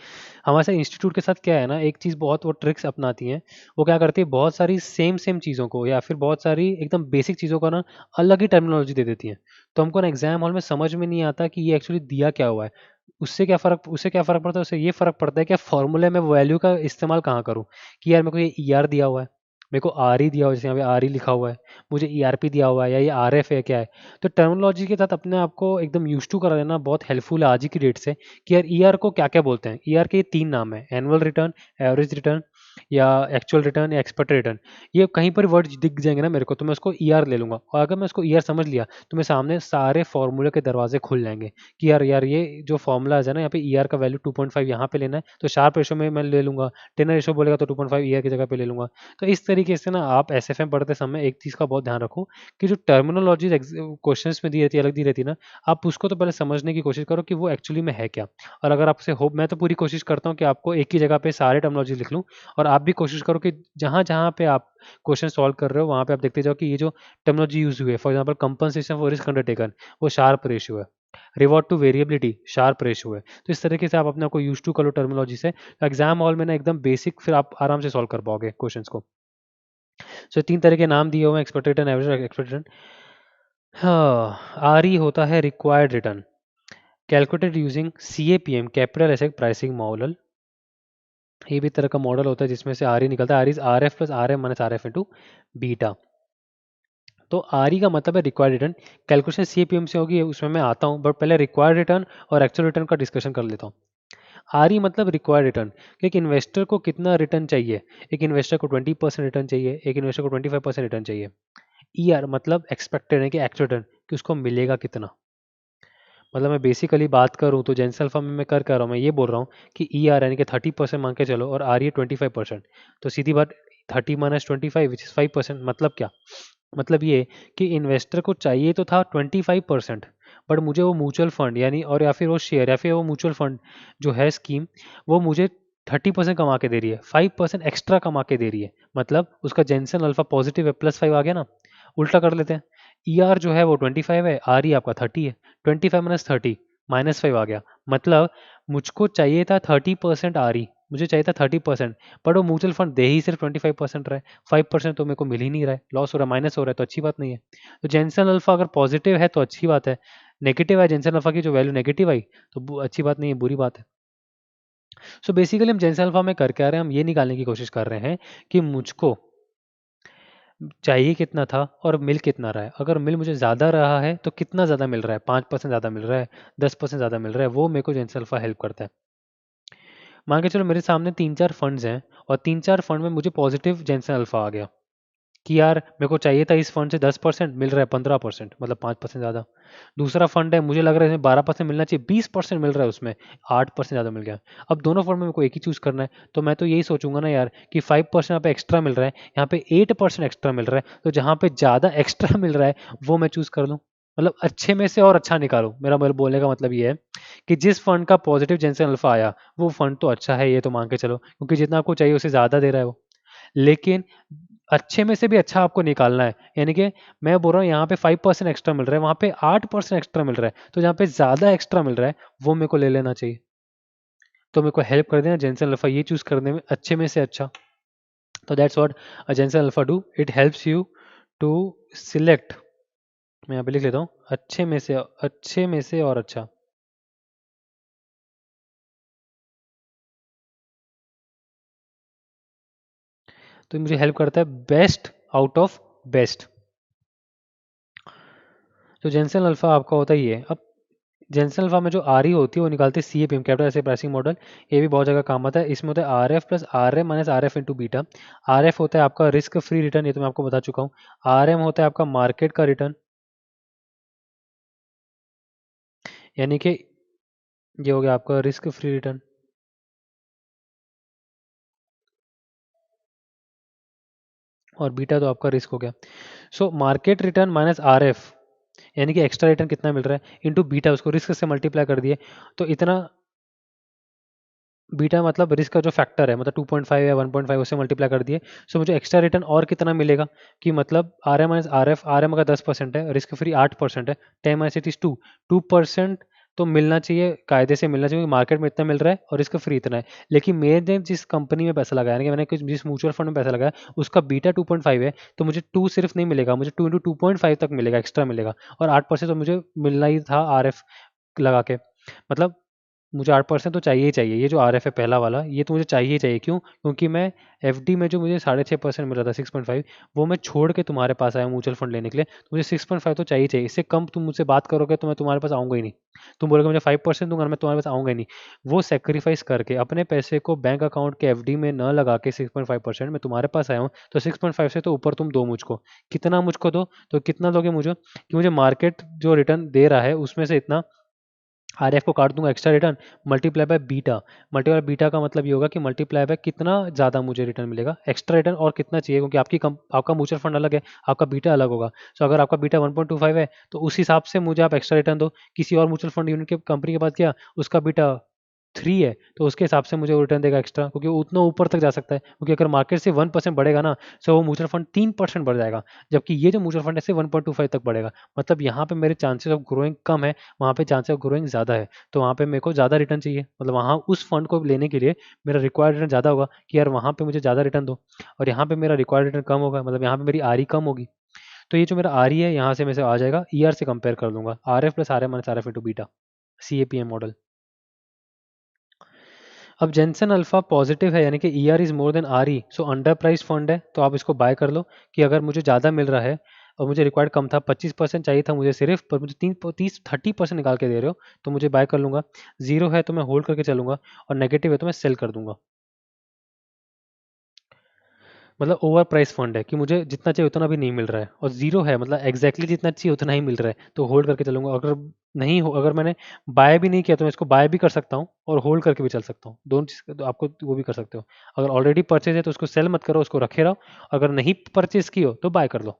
हमारे साथ इंस्टीट्यूट के साथ क्या है ना, एक चीज़ बहुत वो ट्रिक्स अपनाती हैं, वो क्या करती है, बहुत सारी सेम सेम चीज़ों को या फिर बहुत सारी एकदम बेसिक चीज़ों का ना अलग ही टर्मिनोलॉजी दे देती हैं। तो हमको ना एग्जाम हॉल में समझ में नहीं आता कि ये एक्चुअली दिया क्या हुआ है। उससे क्या फ़र्क पड़ता है, उससे ये फ़र्क पड़ता है कि फॉर्मूले में वैल्यू का इस्तेमाल कहाँ करूँ, कि यार मेरे को ये ई आर दिया हुआ है, मेरे को आर ई दिया हुआ है, जैसे यहाँ पे आर ई लिखा हुआ है, मुझे ई आर पी दिया हुआ है, या ये आर एफ है क्या है। तो टर्मिनोलॉजी के साथ अपने आप को एकदम यूज टू करा लेना बहुत हेल्पफुल है आज की डेट से, कि यार ई आर को क्या क्या बोलते हैं। ई आर के ये तीन नाम है, एनुअल रिटर्न, एवरेज रिटर्न या एक्चुअल रिटर्न या एक्सपेक्टेड रिटर्न, ये कहीं पर वर्ड दिख जाएंगे ना मेरे को, तो मैं उसको ईआर ले लूँगा। और अगर मैं उसको ईआर समझ लिया तो मेरे सामने सारे फॉर्मूले के दरवाजे खुल जाएंगे कि यार यार ये जो फॉर्मूलाज है ना, यहाँ पे ईआर का वैल्यू 2.5 यहाँ पे लेना है, तो शार्प रेशो में मैं ले लूँगा। टेनर रेशो बोलेगा तो 2.5 ईआर की जगह पे ले लूँगा। तो इस तरीके से ना आप एसएफएम पढ़ते समय एक चीज़ का बहुत ध्यान रखो कि जो टर्मिनोलॉजी क्वेश्चंस में दी रहती है, अलग दी रहती है ना, आप उसको तो पहले समझने की कोशिश करो कि वो एक्चुअली में है क्या। और अगर आपसे हो, मैं तो पूरी कोशिश करता हूँ कि आपको एक ही जगह पे सारे टर्मिनोलॉजी लिख लूँ, और आप भी कोशिश करो कि जहाँ जहाँ पे आप क्वेश्चन सॉल्व कर रहे हो वहाँ पे आप देखते जाओ कि ये जो टर्मिनोलॉजी यूज हुई है, for example compensation for risk undertaken, वो शार्प रेशियो है। Reward to variability Sharpe ratio है। तो इस तरीके से आप अपने आप को यूज टू करो टर्मिनोलॉजी से, एग्जाम हॉल में ना एकदम बेसिक फिर आप आराम से सॉल्व कर पाओगे क्वेश्चंस को। सो 3 तरह के नाम दिए हुए हैं, एक्सपेक्टेड रिटर्न, एवरेज और एक्सपेक्टेड रिटर्न। हाँ, आरई होता है required return, calculated using CAPM, capital asset pricing model. ये भी तरह का मॉडल होता है जिसमें से आर ई निकलता है, R is R F plus R M minus R F into beta. तो आर ई का मतलब है रिक्वायर्ड रिटर्न, कैलकुलेशन सीपीएम से होगी, उसमें मैं आता हूँ, बट पहले रिक्वायर्ड रिटर्न और एक्चुअल रिटर्न का डिस्कशन कर लेता हूँ। आर ई मतलब रिक्वायर्ड रिटर्न, कि एक इन्वेस्टर को कितना रिटर्न चाहिए। एक इन्वेस्टर को 20% रिटर्न चाहिए, एक इन्वेस्टर को 25% रिटर्न चाहिए। ई आर मतलब एक्सपेक्टेड है कि एक्चुअल रिटर्न, कि उसको मिलेगा कितना। मतलब मैं बेसिकली बात करूँ तो जेंस अल्फा में मैं कर रहा हूँ, मैं ये बोल रहा हूँ कि ई आर यानी कि 30% मान के चलो, और आर ई 25%। तो सीधी बात, 30 माइनस 25 विच इज़ 5%। मतलब क्या, मतलब ये कि इन्वेस्टर को चाहिए तो था 25%, बट मुझे वो म्यूचुअल फंड यानी, और या फिर वो शेयर या फिर वो म्यूचुअल फंड जो है स्कीम, वो मुझे 30% कमा के दे रही है, 5% एक्स्ट्रा कमा के दे रही है। मतलब उसका जेंसन अल्फा पॉजिटिव है, +5 आ गया ना। उल्टा कर लेते हैं, ई आर जो है वो 25 है, आर ई आपका 30 है, 25 माइनस 30 -5 आ गया। मतलब मुझको चाहिए था 30% आर ई, मुझे चाहिए था 30%, बट वो म्यूचुअल फंड दे ही सिर्फ 25% रहा है, 5% तो मेरे को मिल ही नहीं रहा है, लॉस हो रहा है, माइनस हो रहा है, तो अच्छी बात नहीं है। तो जेंसन अल्फा अगर पॉजिटिव है तो अच्छी बात है, नेगेटिव है जेंसन अल्फा की जो वैल्यू नेगेटिव आई तो अच्छी बात नहीं है, बुरी बात है। सो बेसिकली हम जेंसन अल्फा में करके आ रहे हैं, हम ये निकालने की कोशिश कर रहे हैं कि मुझको चाहिए कितना था और मिल कितना रहा है। अगर मिल मुझे ज़्यादा रहा है तो कितना ज़्यादा मिल रहा है, 5% ज़्यादा मिल रहा है, 10% ज़्यादा मिल रहा है, वो मेरे को जेंसन अल्फा हेल्प करता है। मान के चलो मेरे सामने 3-4 फंड्स हैं, और 3-4 फंड में मुझे पॉजिटिव जेंसन अल्फा आ गया कि यार मेरे को चाहिए था इस फंड से 10%, मिल रहा है 15%, मतलब 5% ज़्यादा। दूसरा फंड है, मुझे लग रहा है इसमें 12% मिलना चाहिए, 20% मिल रहा है उसमें, 8% ज़्यादा मिल गया। अब दोनों फंड में मेरे को एक ही चूज़ करना है, तो मैं तो यही सोचूंगा ना यार कि 5% यहाँ पे एक्स्ट्रा मिल रहा है, यहाँ पे 8% एक्स्ट्रा मिल रहा है, तो जहाँ पे ज़्यादा एक्स्ट्रा मिल रहा है वो मैं चूज़ कर लूँ। मतलब अच्छे में से और अच्छा निकालो, मेरा बोलने का मतलब ये है कि जिस फंड का पॉजिटिव जेंसन अल्फा आया वो फंड तो अच्छा है, ये तो मान के चलो, क्योंकि जितना आपको चाहिए उससे ज़्यादा दे रहा है वो। लेकिन अच्छे में से भी अच्छा आपको निकालना है, यानी कि मैं बोल रहा हूँ यहाँ पे 5% एक्स्ट्रा मिल रहा है, वहाँ पे 8% एक्स्ट्रा मिल रहा है, तो जहाँ पे ज़्यादा एक्स्ट्रा मिल रहा है वो मेरे को ले लेना चाहिए। तो मेरे को हेल्प कर देना जेंसन अल्फा ये चूज़ करने में अच्छे में से अच्छा। तो that's what Jensen alpha do, it helps you to select, मैं यहाँ पे लिख लेता हूँ, अच्छे में से और अच्छा। तो मुझे हेल्प करता है बेस्ट आउट ऑफ बेस्ट। तो जेंसन अल्फा आपका होता ही है। अब जेंसन अल्फा में जो आर ई होती है वो निकालते हैं सी ए पी एम, कैपिटल ऐसे प्राइसिंग मॉडल। ये भी बहुत जगह काम आता है। इसमें होता है R F plus R M minus R F into beta. R F होता है आपका रिस्क फ्री रिटर्न, ये तो मैं आपको बता चुका हूँ। आर एम होता है आपका मार्केट का रिटर्न, यानी कि ये हो गया आपका रिस्क फ्री रिटर्न। और बीटा तो आपका रिस्क हो गया। So market return minus R F, यानी कि एक्स्ट्रा रिटर्न कितना मिल रहा है, इंटू बीटा, उसको रिस्क से मल्टीप्लाई कर दिए तो इतना। बीटा मतलब रिस्क का जो फैक्टर है, मतलब 2.5 या 1.5 उससे मल्टीप्लाई कर दिए। सो मुझे एक्स्ट्रा रिटर्न और कितना मिलेगा, कि मतलब R M minus R F, R M का 10% है, रिस्क फ्री 8% है, 10 माइनस इट इज 2% तो मिलना चाहिए, कायदे से मिलना चाहिए, क्योंकि मार्केट में इतना मिल रहा है और रिस्क फ्री इतना है। लेकिन मैंने जिस कंपनी में पैसा लगाया, यानी कि मैंने कुछ जिस म्यूचुअल फंड में पैसा लगाया उसका बीटा 2.5 है, तो मुझे 2 सिर्फ नहीं मिलेगा, मुझे 2 इंटू 2.5 तक मिलेगा, एक्स्ट्रा मिलेगा। और 8% तो मुझे मिलना ही था आर एफ लगा के। मतलब मुझे 8% तो चाहिए ही चाहिए। ये जो RF है पहला वाला, ये तो मुझे चाहिए ही चाहिए। क्यों? क्योंकि मैं FD में जो मुझे 6.5% मिल रहा था, 6.5, वो मैं छोड़ के तुम्हारे पास आया म्यूचुअल फंड लेने के लिए, तो मुझे 6.5 तो चाहिए चाहिए। इससे कम तुम मुझसे बात करोगे तो मैं तुम्हारे पास आऊँगा ही नहीं। तुम बोलोगे मुझे 5% दूंगा, मैं तुम्हारे पास आऊँगा ही नहीं। वो सेक्रीफाइस करके अपने पैसे को बैंक अकाउंट के FD में न लगा के 6.5% मैं तुम्हारे पास आया हूँ, तो 6.5 से तो ऊपर तुम दो मुझको। कितना मुझको दो? तो कितना दोगे मुझे कि मुझे मार्केट जो रिटर्न दे रहा है उसमें से इतना RF को काट दूंगा, extra return multiply by beta. Multiply beta का मतलब ये होगा कि मल्टीप्लाई बाय कितना ज़्यादा मुझे रिटर्न मिलेगा, एक्स्ट्रा रिटर्न और कितना चाहिए, क्योंकि आपका म्यूचुअल फंड अलग है, आपका बीटा अलग होगा। सो अगर आपका बीटा 1.25 है तो उस हिसाब से मुझे आप एक्स्ट्रा रिटर्न दो। किसी और म्यूचुअल फंड यूनिट के कंपनी के पास गया, उसका बीटा 3 है, तो उसके हिसाब से मुझे वो रिटर्न देगा एक्स्ट्रा, क्योंकि वो उतना ऊपर तक जा सकता है। क्योंकि अगर मार्केट से 1% बढ़ेगा ना, सो वो म्यूचुअल फंड 3% बढ़ जाएगा, जबकि ये जो म्यूचुअल फंड है से 1.25 तक बढ़ेगा। मतलब यहाँ पे मेरे चांसेस ऑफ ग्रोइंग कम है, वहाँ पे चांसेस ऑफ ग्रोइंग ज़्यादा है। तो वहाँ पे मेरे को ज़्यादा रिटर्न चाहिए, मतलब वहाँ उस फंड को लेने के लिए मेरा रिक्वायर्ड रिटर्न ज़्यादा होगा कि यार वहाँ पे मुझे ज़्यादा रिटर्न दो, और यहाँ पे मेरा रिक्वायर्ड रिटर्न कम होगा, मतलब यहाँ पे मेरी RE कम होगी। तो ये जो मेरा RE है यहाँ से मेरे से आ जाएगा, ER से कंपेयर कर लूंगा, RF plus RM minus RF into beta, CAPM model. अब जेंसन अल्फा पॉजिटिव है, यानी कि ER is more then RE, so under price fund है, तो आप इसको बाय कर लो कि अगर मुझे ज़्यादा मिल रहा है और मुझे रिक्वायर्ड कम था, 25% चाहिए था मुझे सिर्फ, पर मुझे 30% निकाल के दे रहे हो, तो मुझे बाय कर लूंगा। जीरो है तो मैं होल्ड करके चलूंगा, और नेगेटिव है तो मैं सेल कर दूंगा। मतलब ओवर प्राइस फंड है कि मुझे जितना चाहिए उतना भी नहीं मिल रहा है, और जीरो है मतलब एग्जैक्टली जितना चाहिए उतना ही मिल रहा है, तो होल्ड करके चलूंगा। अगर नहीं हो, अगर मैंने बाय भी नहीं किया तो मैं इसको बाय भी कर सकता हूँ और होल्ड करके भी चल सकता हूँ, दोनों चीज़ तो आपको वो भी कर सकते हो। अगर ऑलरेडी परचेज है तो उसको सेल मत करो, उसको रखे रहो। अगर नहीं परचेज की हो तो बाय कर लो।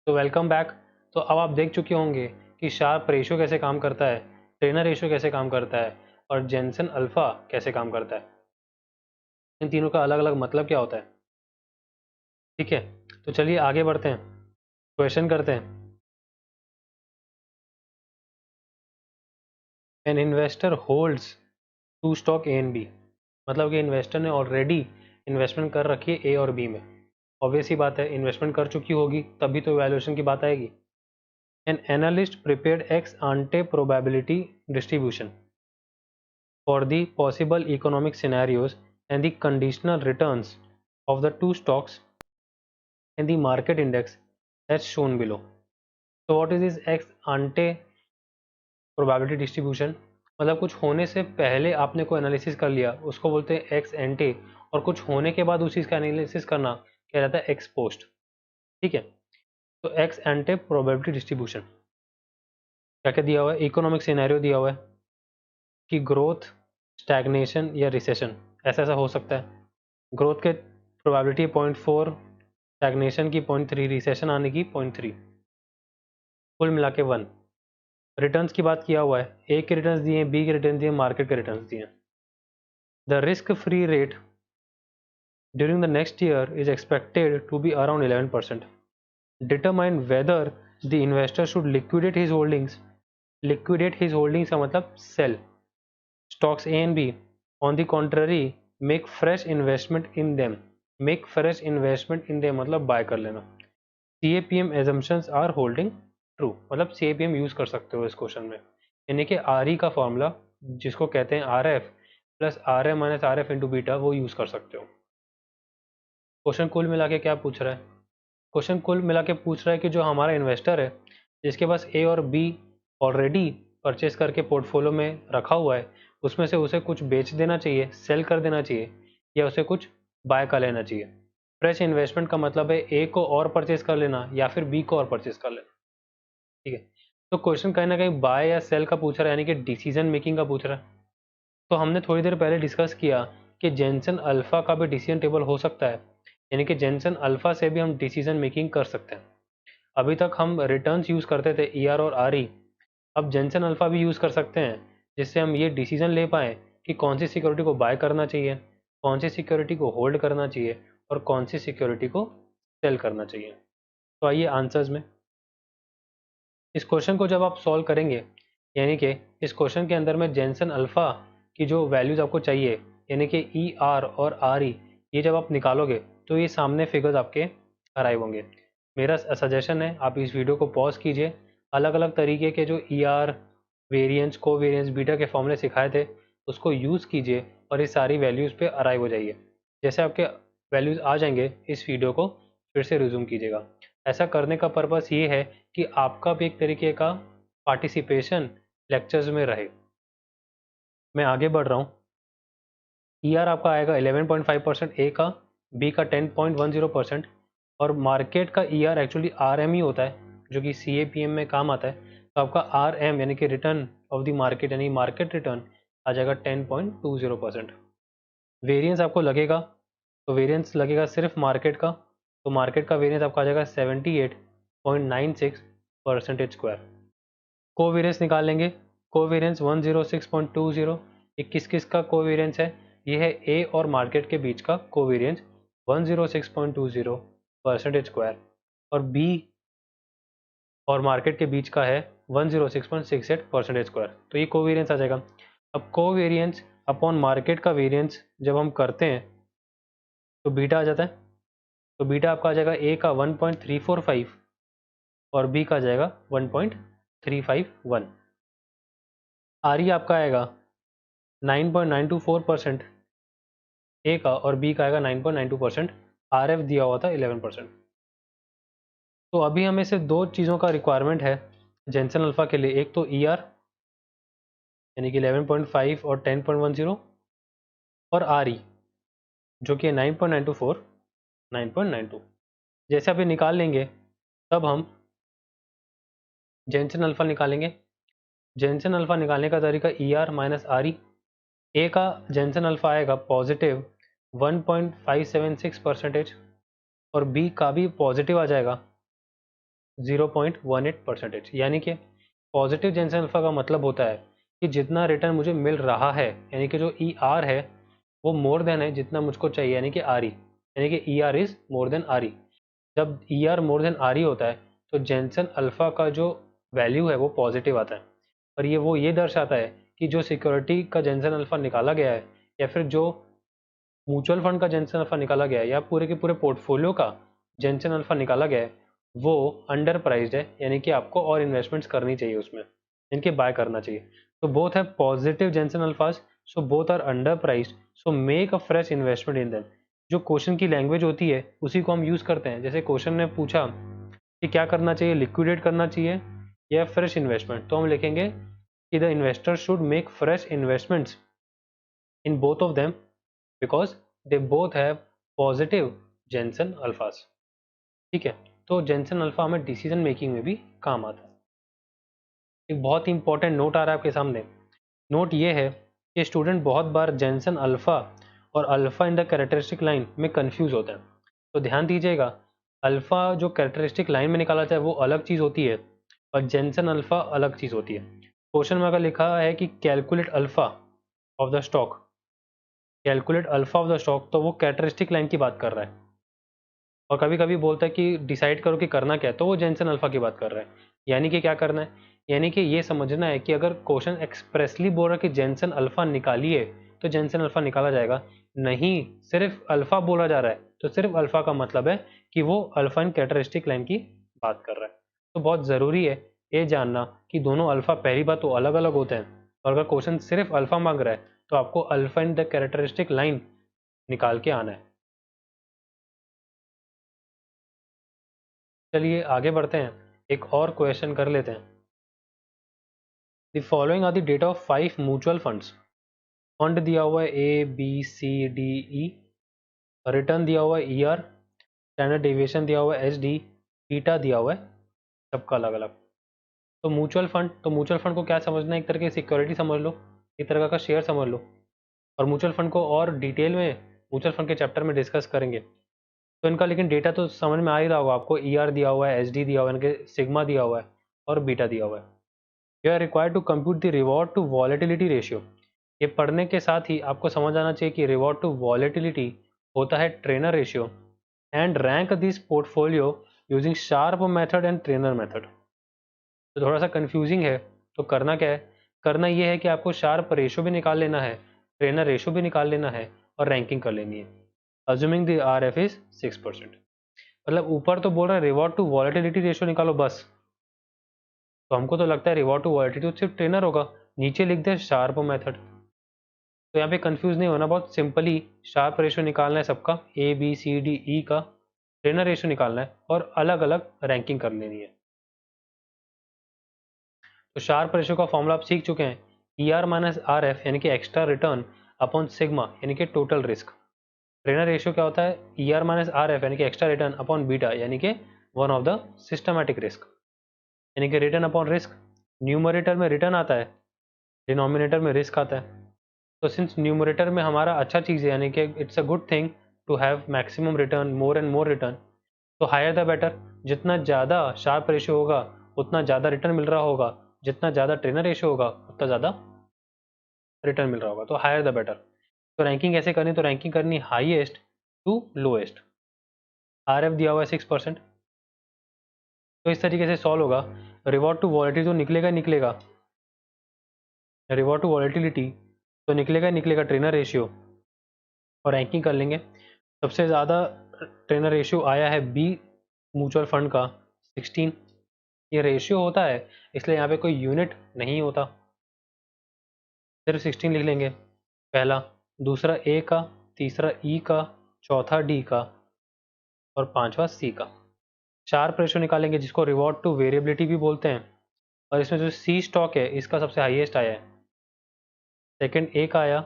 तो वेलकम बैक। तो अब आप देख चुके होंगे कि शार्प रेशियो कैसे काम करता है, ट्रेनर रेशियो कैसे काम करता है, और जेंसन अल्फा कैसे काम करता है। इन तीनों का अलग अलग मतलब क्या होता है, ठीक है। तो चलिए आगे बढ़ते हैं, क्वेश्चन करते हैं। An investor holds two stock A and B, मतलब कि इन्वेस्टर ने ऑलरेडी इन्वेस्टमेंट कर रखी है ए और बी में। ऑब्वियस ही बात है, इन्वेस्टमेंट कर चुकी होगी तभी तो वैल्यूएशन की बात आएगी। An analyst prepared ex ante probability distribution for the possible economic scenarios and the conditional returns of the two stocks and the market index as shown below. So what is this ex ante probability distribution? मतलब कुछ होने से पहले आपने कोई analysis कर लिया, उसको बोलते हैं एक्स एंटे, और कुछ होने के बाद उस चीज़ का एनालिसिस करना क्या रहता है, एक्स पोस्ट। ठीक है। तो एक्स एंटे प्रोबेबिलिटी डिस्ट्रीब्यूशन क्या क्या दिया हुआ है, इकोनॉमिक सिनेरियो दिया हुआ है कि ग्रोथ, स्टैग्नेशन या रिसेशन, ऐसा ऐसा हो सकता है। ग्रोथ के प्रोबेबिलिटी 0.4, स्टैग्नेशन की 0.3, रिसेशन आने की 0.3, कुल मिला के 1। रिटर्न्स की बात किया हुआ है, ए के रिटर्न्स दिए, बी के रिटर्न दिए, मार्केट के रिटर्न्स दिए। The risk free rate during the next year is expected to be around 11%। Determine whether the investor should liquidate his holdings. Liquidate his holdings का मतलब sell stocks A and B, on the contrary make fresh investment in them. Make fresh investment in them मतलब buy कर लेना। CAPM assumptions are holding true, मतलब CAPM use कर सकते हो इस क्वेश्चन में, यानी कि RE का फॉर्मूला जिसको कहते हैं RF plus RM minus RF into beta, वो यूज कर सकते हो। क्वेश्चन कुल मिला के क्या पूछ रहा है, क्वेश्चन कुल मिला के पूछ रहा है कि जो हमारा इन्वेस्टर है जिसके पास ए और बी ऑलरेडी परचेस करके पोर्टफोलियो में रखा हुआ है, उसमें से उसे कुछ बेच देना चाहिए, सेल कर देना चाहिए, या उसे कुछ बाय कर लेना चाहिए। फ्रेश इन्वेस्टमेंट का मतलब है ए को और परचेस कर लेना या फिर बी को और परचेस कर लेना। ठीक है। तो क्वेश्चन कहीं ना कहीं बाय या सेल का पूछ रहा है, यानी कि डिसीजन मेकिंग का पूछ रहा है। तो हमने थोड़ी देर पहले डिस्कस किया कि जेंसन अल्फा का भी डिसीजन टेबल हो सकता है, यानी कि जेंसन अल्फा से भी हम डिसीजन मेकिंग कर सकते हैं। अभी तक हम रिटर्न्स यूज़ करते थे ER और RE, अब जेंसन अल्फा भी यूज़ कर सकते हैं, जिससे हम ये डिसीजन ले पाएँ कि कौन सी सिक्योरिटी को बाय करना चाहिए, कौन सी सिक्योरिटी को होल्ड करना चाहिए, और कौन सी सिक्योरिटी को सेल करना चाहिए। तो आइए आंसर्स में। इस क्वेश्चन को जब आप सॉल्व करेंगे, यानी कि इस क्वेश्चन के अंदर में जेंसन अल्फा की जो वैल्यूज़ आपको चाहिए, यानी कि ER और RE, ये जब आप निकालोगे तो ये सामने फिगर्स आपके अराइव होंगे। मेरा सजेशन है आप इस वीडियो को पॉज कीजिए, अलग अलग तरीके के जो ER वेरिएंस, कोवेरिएंस, बीटा के फॉर्मूले सिखाए थे उसको यूज़ कीजिए और इस सारी वैल्यूज़ पे अराइव हो जाइए। जैसे आपके वैल्यूज़ आ जाएंगे, इस वीडियो को फिर से रिज्यूम कीजिएगा। ऐसा करने का पर्पस ये है कि आपका भी एक तरीके का पार्टिसिपेशन लेक्चर्स में रहे। मैं आगे बढ़ रहा हूँ। ईआर आपका आएगा 11.5% ए का, बी का 10.10% और मार्केट का ईआर एक्चुअली आरएम ही होता है जो कि सीएपीएम में काम आता है। तो आपका आरएम यानी कि रिटर्न ऑफ द मार्केट यानी मार्केट रिटर्न आ जाएगा 10.20%। वेरिएंस आपको लगेगा, तो वेरिएंस लगेगा सिर्फ मार्केट का, तो मार्केट का वेरिएंस आपका आ जाएगा 78.96 परसेंटेज स्क्वायर। कोवेरियंस निकाल लेंगे। कोवेरियंस 106.20, ये किस किस का कोवेरियंस है? ये है ए और मार्केट के बीच का कोवेरियंस 106.20 परसेंटेज स्क्वायर, और बी और मार्केट के बीच का है 106.68 परसेंटेज स्क्वायर। तो ये कोवेरियंस आ जाएगा। अब कोवेरियंस अपॉन मार्केट का वेरियंस जब हम करते हैं तो बीटा आ जाता है। तो बीटा आपका आ जाएगा ए का 1.345 और बी का आ जाएगा 1.351। आर ई आपका आएगा 9.924% ए का और बी का आएगा 9.92%। आर एफ दिया हुआ था 11%। तो अभी हमें से दो चीज़ों का रिक्वायरमेंट है जेंसन अल्फा के लिए, एक तो ई आर यानी कि 11.5 और 10.10, और आर ई जो कि 9.924 9.92। जैसे अभी निकाल लेंगे तब हम जेंसन अल्फा निकालेंगे। जेंसन अल्फा निकालने का तरीका E R minus R E. A का जेंसन अल्फा आएगा पॉजिटिव 1.576 परसेंटेज और बी का भी पॉजिटिव आ जाएगा 0.18 परसेंटेज। यानी कि पॉजिटिव जेंसन अल्फा का मतलब होता है कि जितना रिटर्न मुझे मिल रहा है, यानी कि जो ई आर है वो मोर देन है जितना मुझको चाहिए, यानी कि आर ई, यानी कि E R is more than R E. जब E R more than R E होता है तो जेंसन अल्फा का जो वैल्यू है वो पॉजिटिव आता है, और ये दर्शाता है कि जो सिक्योरिटी का जेंसन अल्फा निकाला गया है या फिर जो म्यूचुअल फंड का जेंसन अल्फा निकाला गया है या पूरे के पूरे पोर्टफोलियो का जेंसन अल्फा निकाला गया है वो अंडर प्राइज्ड है, यानी कि आपको और इन्वेस्टमेंट्स करनी चाहिए उसमें, इनके बाय करना चाहिए। तो बोथ है positive Jensen alphas, so both are under priced, so make a fresh investment in them. जो क्वेश्चन की लैंग्वेज होती है उसी को हम यूज करते हैं। जैसे क्वेश्चन ने पूछा कि क्या करना चाहिए, लिक्विडेट करना चाहिए या फ्रेश इन्वेस्टमेंट, तो हम लिखेंगे कि the investor should make fresh investments in both of them because they both have positive Jensen alphas. ठीक है, तो जेंसन अल्फा हमें डिसीजन मेकिंग में भी काम आता है। एक बहुत ही इंपॉर्टेंट नोट आ रहा है आपके सामने। नोट ये है कि स्टूडेंट बहुत बार जेंसन अल्फा और alpha in the characteristic line में कंफ्यूज होते हैं। तो ध्यान दीजिएगा, अल्फा जो कैरेक्टरिस्टिक लाइन में निकाला जाए वो अलग चीज़ होती है और जेंसन अल्फा अलग चीज़ होती है। क्वेश्चन में अगर लिखा है कि calculate alpha of the stock, calculate alpha of the stock, तो वो कैरेक्टरिस्टिक लाइन की बात कर रहा है। और कभी कभी बोलता है कि डिसाइड करो कि करना क्या है, तो वो जेंसन अल्फा की बात कर रहा है। यानी कि क्या करना है, यानी कि ये समझना है कि अगर क्वेश्चन एक्सप्रेसली बोल रहा है कि जेंसन अल्फा निकालिए तो जेंसन अल्फा निकाला जाएगा, नहीं सिर्फ अल्फा बोला जा रहा है तो सिर्फ अल्फा का मतलब है कि वो अल्फा इन कैरेक्टरिस्टिक लाइन की बात कर रहा है। तो बहुत ज़रूरी है ये जानना कि दोनों अल्फा पहली बात तो अलग अलग होते हैं, और अगर क्वेश्चन सिर्फ अल्फा मांग रहा है तो आपको alpha in the characteristic line निकाल के आना है। चलिए आगे बढ़ते हैं, एक और क्वेश्चन कर लेते हैं। The following are the data of 5 mutual funds. Fund दिया हुआ है A B C D E, return दिया हुआ है ई आर, स्टैंडर्ड डेविएशन दिया हुआ है एच डी, बीटा दिया हुआ है, सबका अलग अलग। तो म्यूचुअल फंड को क्या समझना है, एक तरह की सिक्योरिटी समझ लो, एक तरह का शेयर समझ लो। और म्यूचुअल फंड को और डिटेल में म्यूचुअल फंड के चैप्टर में डिस्कस करेंगे। तो इनका लेकिन डेटा तो समझ में आ ही रहा होगा आपको, ई आर दिया हुआ है, एच डी दिया हुआ है, इनके सिग्मा दिया हुआ है और बीटा दिया हुआ है। You are required to compute the reward to volatility ratio. ये पढ़ने के साथ ही आपको समझ आना चाहिए कि रिवॉर्ड टू वॉलेटिलिटी होता है trainer ratio, and rank this portfolio using sharp method and trainer method. तो थोड़ा सा कंफ्यूजिंग है, तो करना क्या है, करना ये है कि आपको शार्प रेशियो भी निकाल लेना है, ट्रेनर रेशियो भी निकाल लेना है और रैंकिंग कर लेनी है। Assuming the R F is 6%। मतलब ऊपर तो बोल रहा है रिवॉर्ड टू वॉलेटिलिटी रेशियो निकालो बस, तो हमको तो लगता है रिवॉर्ड टू वॉलेटिलिटी सिर्फ ट्रेनर होगा, नीचे लिख दे शार्प मेथड। तो यहाँ पे कंफ्यूज नहीं होना, बहुत सिंपली शार्प रेशियो निकालना है सबका, ABCDE का ट्रेनर रेशियो निकालना है और अलग अलग रैंकिंग कर लेनी है। तो शार्प रेशियो का फॉर्मूला आप सीख चुके हैं, ER माइनस RF यानी कि एक्स्ट्रा रिटर्न अपॉन सिग्मा यानी कि टोटल रिस्क। ट्रेनर रेशियो क्या होता है, ER माइनस RF यानी कि एक्स्ट्रा रिटर्न अपॉन बीटा यानी कि one of the systematic risk, यानी कि रिटर्न अपॉन रिस्क। न्यूमरेटर में रिटर्न आता है, डिनोमिनेटर में रिस्क आता है। तो सिंस न्यूमरेटर में हमारा अच्छा चीज़ है, यानी कि it's a good thing to have maximum return, more and more return, तो हायर द बेटर। जितना ज़्यादा शार्प रेशियो होगा उतना ज़्यादा रिटर्न मिल रहा होगा, जितना ज़्यादा ट्रेनर रेशियो होगा उतना ज़्यादा रिटर्न मिल रहा होगा, तो हायर द बेटर। तो रैंकिंग कैसे करनी, तो रैंकिंग करनी हाईएस्ट टू लोएस्ट। RF दिया हुआ है 6%, तो इस तरीके से सॉल्व होगा। रिवॉर्ड टू वॉलिटी तो निकलेगा निकलेगा, रिवॉर्ड टू वॉलिटिलिटी तो निकलेगा निकलेगा ट्रेनर रेशियो, और रैंकिंग कर लेंगे। सबसे ज़्यादा ट्रेनर रेशियो आया है बी म्यूचुअल फंड का 16। ये रेशियो होता है इसलिए यहाँ पे कोई यूनिट नहीं होता, सिर्फ 16 लिख लेंगे पहला, दूसरा ए का, तीसरा ई का, चौथा डी का और पांचवा सी का। शार्प रेशियो निकालेंगे जिसको रिवॉर्ड टू वेरिएबिलिटी भी बोलते हैं, और इसमें जो सी स्टॉक है इसका सबसे हाईएस्ट आया है, सेकंड ए का आया,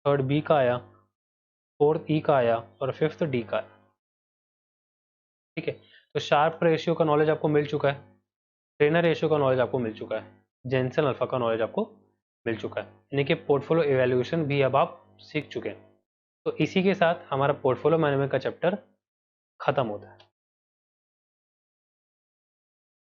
थर्ड बी का आया, फोर्थ ई का आया और फिफ्थ डी का आया। ठीक है, तो शार्प रेशियो का नॉलेज आपको मिल चुका है, ट्रेनर रेशियो का नॉलेज आपको मिल चुका है, जेंसन अल्फा का नॉलेज आपको मिल चुका है, यानी कि पोर्टफोलियो इवैल्यूएशन भी अब आप सीख चुके हैं। तो इसी के साथ हमारा पोर्टफोलियो मैनेजमेंट का चैप्टर खत्म होता है।